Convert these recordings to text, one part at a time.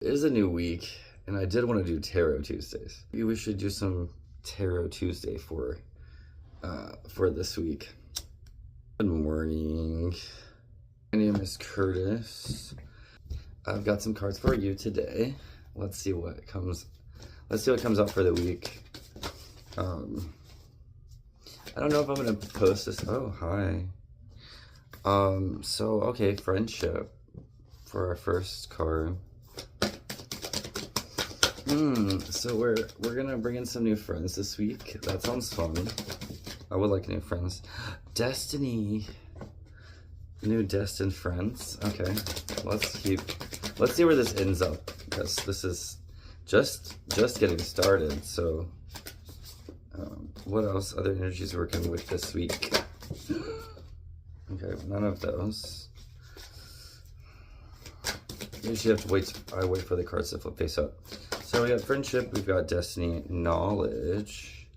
It is a new week, and I did want to do Tarot Tuesdays. Maybe we should do some Tarot Tuesday for this week. Good morning. My name is Curtis. I've got some cards for you today. Let's see what comes out for the week. I don't know if I'm gonna post this. Oh, hi. So okay, friendship for our first card. So we're gonna bring in some new friends this week. That sounds fun. I would like new friends. Destiny. New destined friends. Okay. Let's see where this ends up, because this is just getting started. So what else? Other energies working with this week? Okay, none of those. Usually have to wait. I wait for the cards to flip face up. So we got friendship, we've got destiny, knowledge.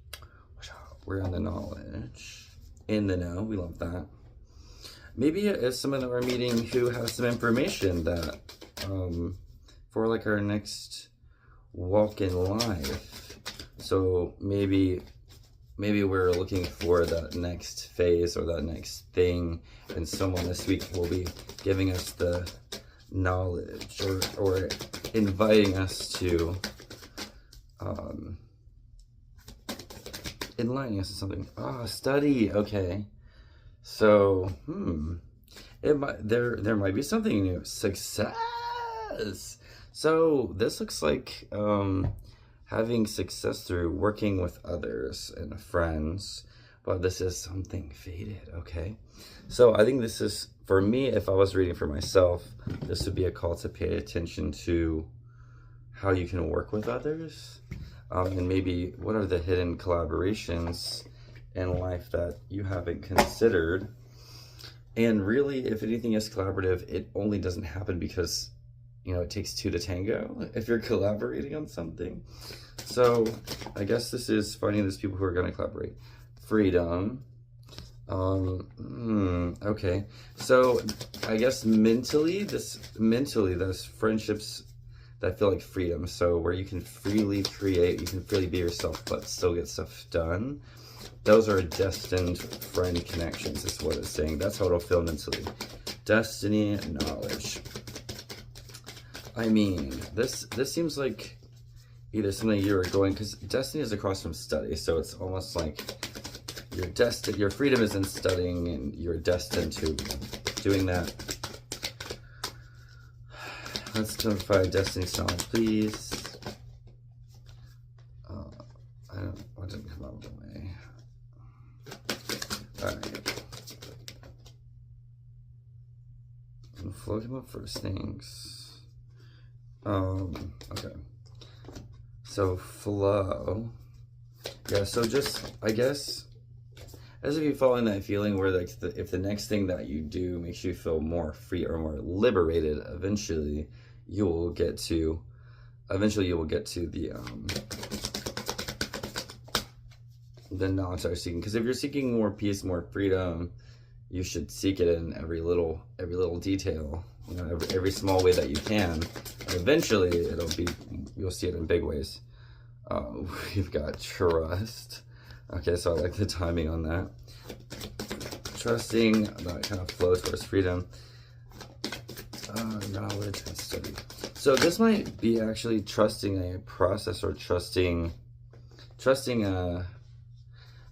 We're on the knowledge. In the know, we love that. Maybe it's someone that we're meeting who has some information that, for like our next walk in life. So maybe we're looking for that next phase or that next thing, and someone this week will be giving us the knowledge or inviting us to enlightening us to something. Study. Okay, so there might be something new. Success. So this looks like having success through working with others and friends, but this is something faded. Okay, so I think this is, for me, if I was reading for myself, this would be a call to pay attention to how you can work with others, and maybe what are the hidden collaborations in life that you haven't considered. And really, if anything is collaborative, it only doesn't happen because, you know, it takes two to tango if you're collaborating on something. So I guess this is finding those people who are going to collaborate. Freedom. Okay, so I guess mentally those friendships that feel like freedom, so where you can freely create, you can freely be yourself but still get stuff done, those are destined friend connections is what it's saying. That's how it'll feel mentally. Destiny, knowledge. I mean, this seems like either something you're going, because destiny is across from study, so it's almost like your freedom is in studying, and you're destined to doing that. Let's clarify destiny's knowledge, please. I didn't come out of the way. Alright. And float him up first things. Okay. So flow. Yeah, so just, I guess, as if you're following that feeling where, like, if the next thing that you do makes you feel more free or more liberated, eventually you will get to the knowledge that you're seeking. Because if you're seeking more peace, more freedom, you should seek it in every little detail, you know, every small way that you can. And eventually you'll see it in big ways. We've got trust. Okay, so I like the timing on that. Trusting, that kind of flows towards freedom. Knowledge and study. So this might be actually trusting a process, or trusting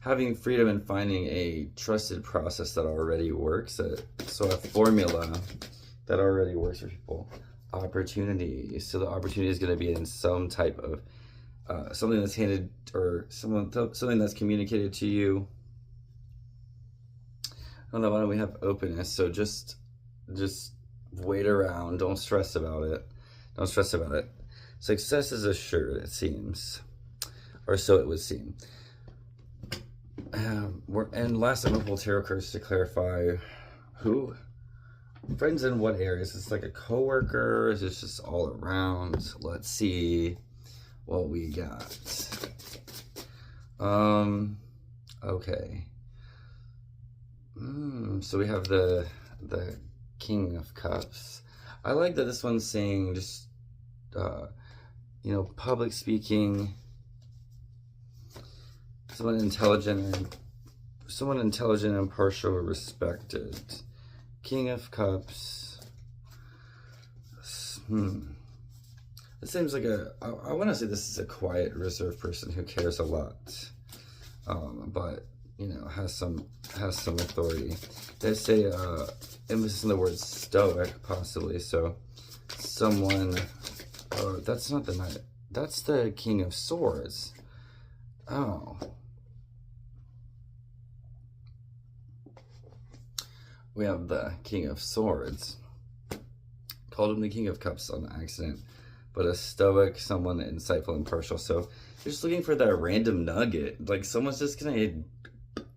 having freedom and finding a trusted process that already works. So a formula that already works for people. Opportunity. So the opportunity is going to be in some type of something that's handed, or something that's communicated to you. On the bottom we have openness. So just wait around. Don't stress about it. Success is assured, it seems, or so it would seem. And last, I'm gonna pull tarot cards to clarify who. Friends in what areas? It's like a coworker. Is this just all around? Let's see what we got. Okay. So we have the King of Cups. I like that this one's saying just you know, public speaking, someone intelligent, impartial, respected. King of Cups. It seems like I want to say this is a quiet, reserved person who cares a lot, but you know, has some authority. They say emphasis on the word stoic, possibly. So someone. Oh, that's not the knight. That's the King of Swords. Oh. We have the King of Swords. Called him the King of Cups on accident. But a stoic, someone insightful, impartial. So you're just looking for that random nugget. Like someone's just gonna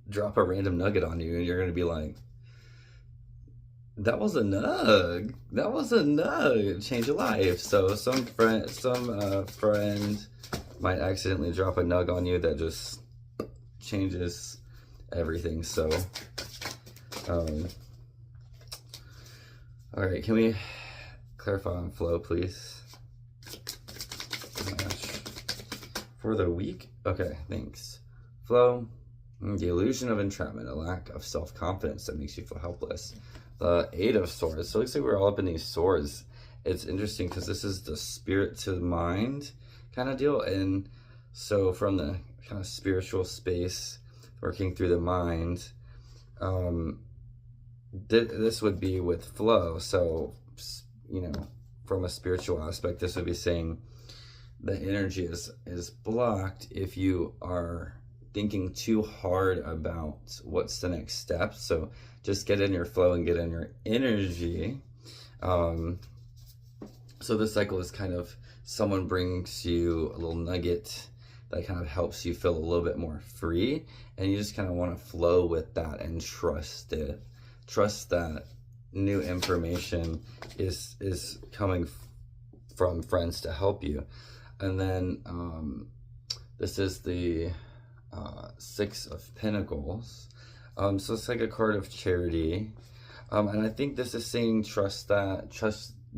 drop a random nugget on you and you're gonna be like, that was a nug. That was a nug. Change your life. So some friend might accidentally drop a nug on you that just changes everything. So, all right. Can we clarify on flow, please? For the week? Okay, thanks. Flow, the illusion of entrapment, a lack of self-confidence that makes you feel helpless. The Eight of Swords. So it looks like we're all up in these swords. It's interesting because this is the spirit to the mind kind of deal. And so from the kind of spiritual space, working through the mind, this would be with flow. So, you know, from a spiritual aspect, this would be saying the energy is blocked if you are thinking too hard about what's the next step. So just get in your flow and get in your energy. So this cycle is kind of someone brings you a little nugget that kind of helps you feel a little bit more free, and you just kind of want to flow with that and trust it. Trust that new information is coming from friends to help you. And then this is the Six of Pentacles. So it's like a card of charity. And I think this is saying trust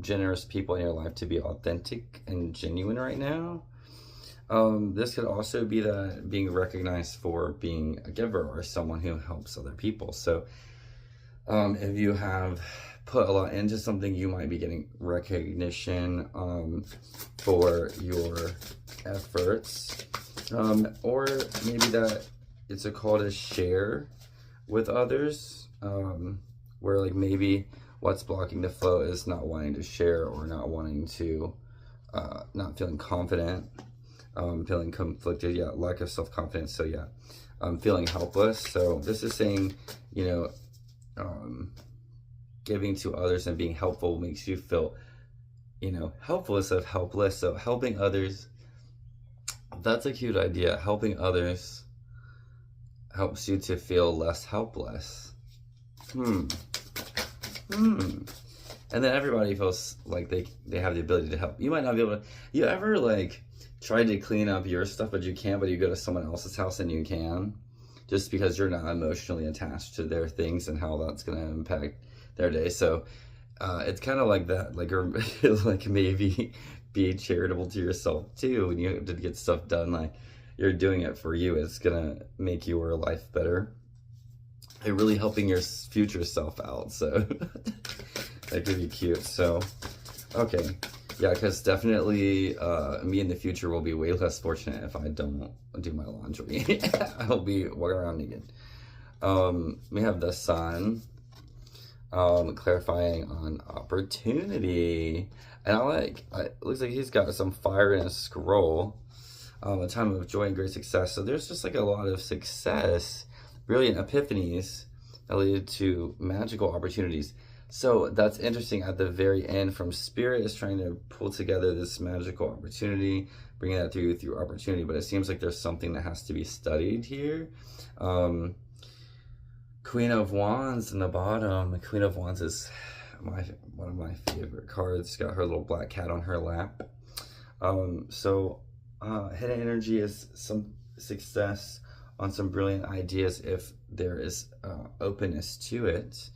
generous people in your life to be authentic and genuine right now. This could also be that being recognized for being a giver or someone who helps other people. So if you have put a lot into something, you might be getting recognition for your efforts. Or maybe that it's a call to share with others, where like maybe what's blocking the flow is not wanting to share, or not wanting to, not feeling confident, feeling conflicted, lack of self-confidence, so feeling helpless. So this is saying, you know, giving to others and being helpful makes you feel, you know, helpful instead of helpless. So helping others, that's a cute idea. Helping others helps you to feel less helpless. And then everybody feels like they have the ability to help. You might not be able to. You ever like try to clean up your stuff, but you can't, but you go to someone else's house and you can, just because you're not emotionally attached to their things and how that's going to impact their day. So it's kind of like that, like, or like maybe be charitable to yourself too. When you have to get stuff done, like you're doing it for you, it's gonna make your life better. You're really helping your future self out, so that could be cute. So okay, yeah, because definitely me in the future will be way less fortunate if I don't do my laundry. I'll be walking around naked. We have the Sun, clarifying on opportunity. And it looks like he's got some fire in his scroll. A time of joy and great success. So there's just like a lot of success, brilliant epiphanies that lead to magical opportunities. So that's interesting. At the very end, from Spirit is trying to pull together this magical opportunity, bringing that through opportunity. But it seems like there's something that has to be studied here. Queen of Wands in the bottom. The Queen of Wands is one of my favorite cards. Got her little black cat on her lap. Hidden energy is some success on some brilliant ideas if there is openness to it.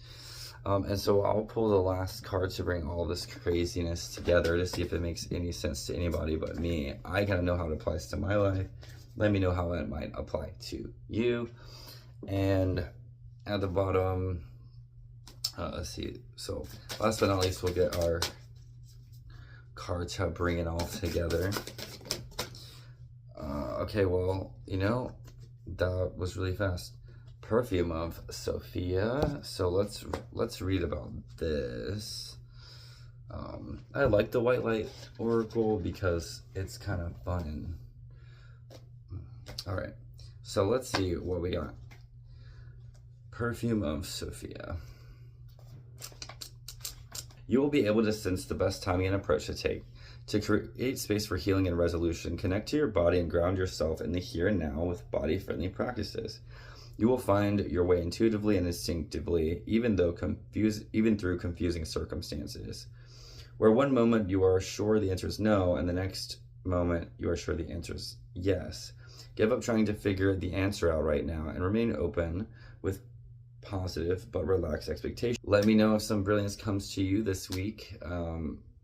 And so I'll pull the last card to bring all this craziness together to see if it makes any sense to anybody but me. I kind of know how it applies to my life. Let me know how it might apply to you. And at the bottom, let's see. So last but not least, we'll get our card to bring it all together. Okay, well, you know, that was really fast. Perfume of Sophia. So let's read about this. I like the White Light Oracle because it's kind of fun. All right, so let's see what we got. Perfume of Sophia. You will be able to sense the best timing and approach to take. To create space for healing and resolution, connect to your body and ground yourself in the here and now with body-friendly practices. You will find your way intuitively and instinctively, even through confusing circumstances. Where one moment you are sure the answer is no, and the next moment you are sure the answer is yes. Give up trying to figure the answer out right now and remain open with positive but relaxed expectations. Let me know if some brilliance comes to you this week.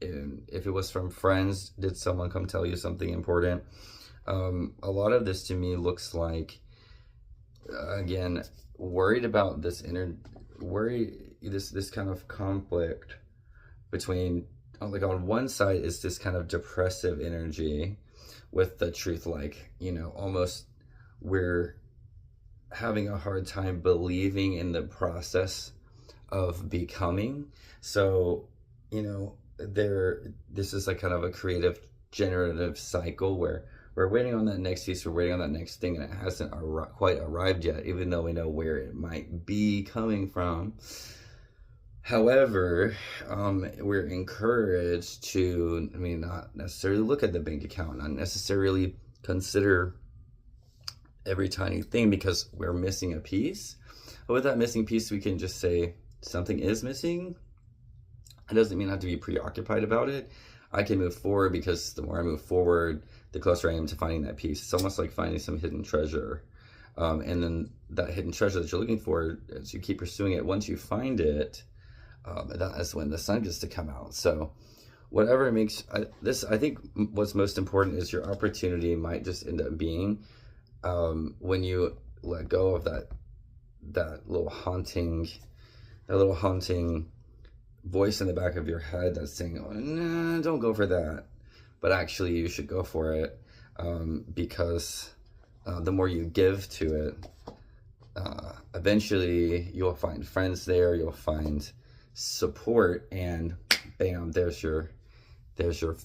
If it was from friends, did someone come tell you something important? A lot of this to me looks like, again, worried about this this kind of conflict between, like, on one side is this kind of depressive energy with the truth, like, you know, almost we're having a hard time believing in the process of becoming. So, you know, this is like kind of a creative generative cycle where we're waiting on that next piece, we're waiting on that next thing, and it hasn't quite arrived yet, even though we know where it might be coming from. However, we're encouraged to, not necessarily look at the bank account, not necessarily consider every tiny thing because we're missing a piece. But with that missing piece, we can just say something is missing. It doesn't mean I have to be preoccupied about it. I can move forward because the more I move forward, the closer I am to finding that piece. It's almost like finding some hidden treasure. And then that hidden treasure that you're looking for, as you keep pursuing it, once you find it, that is when the sun gets to come out. So whatever makes I think what's most important is your opportunity might just end up being when you let go of that little haunting voice in the back of your head that's saying, oh, nah, don't go for that. But actually you should go for it, because the more you give to it, eventually you'll find friends there, you'll find support, and bam, there's your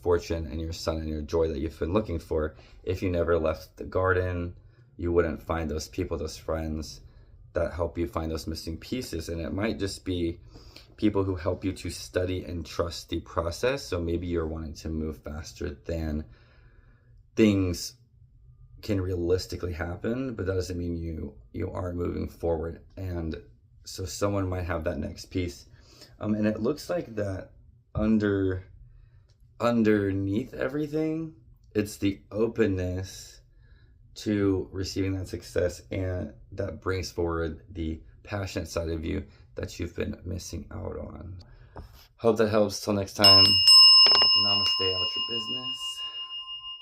fortune and your sun and your joy that you've been looking for. If you never left the garden, you wouldn't find those people, those friends that help you find those missing pieces. And it might just be people who help you to study and trust the process. So maybe you're wanting to move faster than things can realistically happen, but that doesn't mean you are moving forward. And so someone might have that next piece. And it looks like that underneath everything, it's the openness to receiving that success, and that brings forward the passionate side of you that you've been missing out on. Hope that helps. Till next time, namaste out your business.